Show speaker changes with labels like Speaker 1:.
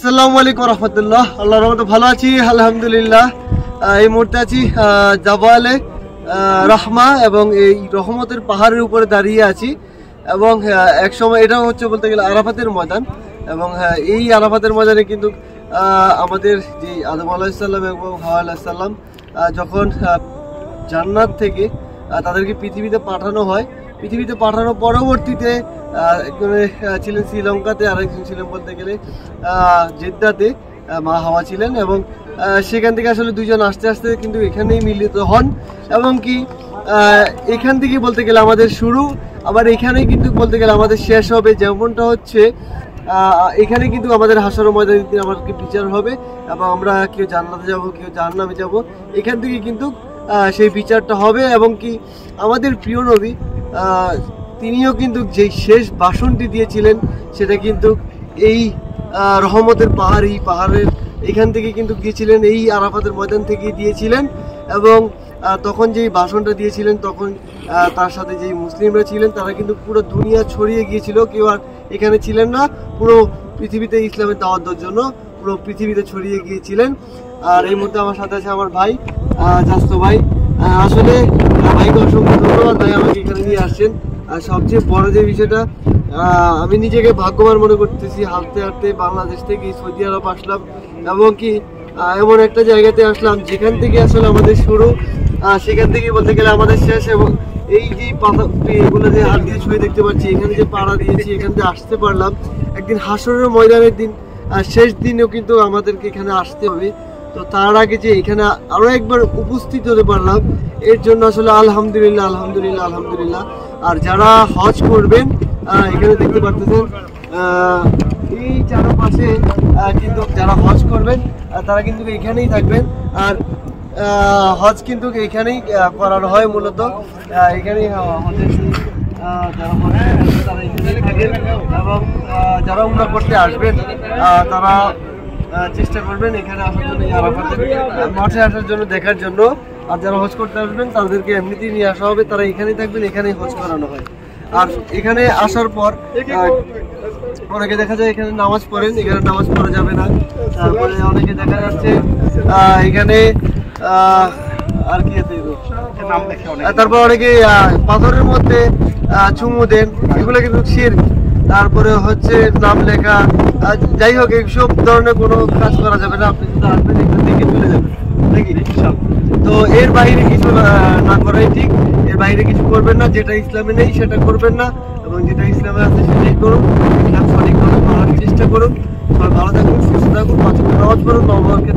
Speaker 1: আসসালামু আলাইকুম রহমতুল্লাহ। আল্লাহর রহমতে ভালো আছি আলহামদুলিল্লাহ। এই মুহূর্তে আছি জাবালে রহমা এবং এই রহমতের পাহাড়ের উপরে দাঁড়িয়ে আছি এবং এক সময় এটা হচ্ছে বলতে গেলে আরাফাতের ময়দান এবং এই আরাফাতের ময়দানে কিন্তু আমাদের যে আদম আলাইহিসসালাম এবং হাওয়া আলাইহিসসালাম যখন জান্নাত থেকে তাদেরকে পৃথিবীতে পাঠানো হয়, পৃথিবীতে পাঠানোর পরবর্তীতে একজনে ছিলেন শ্রীলঙ্কাতে, আরেকজন ছিলেন বলতে গেলে জেদ্দাতে, মা হাওয়া ছিলেন এবং সেখান থেকে আসলে দুজন আস্তে আস্তে কিন্তু এখানেই মিলিত হন এবং কি এখান থেকে বলতে গেলে আমাদের শুরু, আবার এখানেই কিন্তু বলতে গেলে আমাদের শেষ হবে। যেমনটা হচ্ছে এখানে কিন্তু আমাদের হাসরের ময়দানে দিন আমাদেরকে বিচার হবে এবং আমরা কেউ জান্নাতে যাব, কেউ জাহান্নামে যাব। এখান থেকে কিন্তু সেই বিচারটা হবে এবং কি আমাদের প্রিয় নবী তিনিও কিন্তু যেই শেষ ভাষণটি দিয়েছিলেন সেটা কিন্তু এই রহমতের পাহাড়, এই পাহাড়ের এখান থেকে কিন্তু গিয়েছিলেন, এই আরাফাতের ময়দান থেকে দিয়েছিলেন এবং তখন যেই ভাষণটা দিয়েছিলেন তখন তার সাথে যেই মুসলিমরা ছিলেন তারা কিন্তু পুরো দুনিয়া ছড়িয়ে গিয়েছিল, কেউ আর এখানে ছিলেন না, পুরো পৃথিবীতে ইসলামের দাওয়াত দেওয়ার জন্য পুরো পৃথিবীতে ছড়িয়ে গিয়েছিলেন। আর এই মুহূর্তে আমার সাথে আছে আমার ভাই জাস্তো ভাই। আসলে ভাইকে অসংখ্য ধন্যবাদ, ভাই আমাকে এখানে নিয়ে আসছেন। আর সবচেয়ে বড় যে বিষয়টা, আমি নিজেকে ভাগ্যবান মনে করতেছি, হাঁটতে হাঁটতে বাংলাদেশ থেকে সৌদি আরব আসলাম এবং কি এমন একটা জায়গাতে আসলাম যেখান থেকে আসলে আমাদের শুরু, সেখান থেকে বলতে গেলে আমাদের শেষ। এবং এই যে পাতা এগুলো যে হাত দিয়ে ছুঁয়ে দেখতে পাচ্ছি, এখানে যে পাড়া দিয়েছি, এখান থেকে আসতে পারলাম। একদিন হাসরের ময়দানের দিন, শেষ দিনেও কিন্তু আমাদেরকে এখানে আসতে হবে। তো তার আগে যে এখানে আরো একবার উপস্থিত হতে পারলাম, এর জন্য আসলে আলহামদুলিল্লাহ আলহামদুলিল্লাহ আলহামদুলিল্লাহ। আর যারা হজ করবেন এখানে দেখতে পারতেছেন এই চারপাশে কিন্তু যারা হজ করবেন তারা কিন্তু এখানেই থাকবেন। আর হজ কিন্তু এখানেই করানো হয়, মূলত এখানেই তারা এখানেই থাকেন এবং যারা উমরা করতে আসবেন তারা চেষ্টা করবেন এখানে আসার জন্য, আরাফাতের মাঠে আসার জন্য, দেখার জন্য। আর যারা হজ করতে আসবেন তাদেরকে এমনিতেই নিয়ে আসা হবে, তারা এখানেই থাকবেন, এখানেই হজ করানো হয়। আর এখানে আসার পর অনেকে দেখা যায় এখানে নামাজ পড়েন, এখানে নামাজ পড়া যাবে না। তারপরে অনেকে দেখা যাচ্ছে এখানে আর কি আছে, তারপর অনেকে পাথরের মধ্যে চুমু দেন, এগুলো কিন্তু শিরক। তারপরে হচ্ছে নাম লেখা, যাই হোক এইসব ধরনের কোনো কাজ করা যাবে না। আপনি যদি আসবেন এখান থেকে চলে যাবেন নাকি। তো এর বাইরে কিছু না করাই ঠিক, এর বাইরে কিছু করবেন না, যেটা ইসলামে নেই সেটা করবেন না এবং যেটা ইসলামে আছে সেটাই করুন। ইসলাম সঠিকভাবে করার চেষ্টা করুন। সবাই ভালো থাকুন, সুস্থ থাকুন, 5 ওয়াক্ত নামাজ পড়ুন, 9 ওয়াক্ত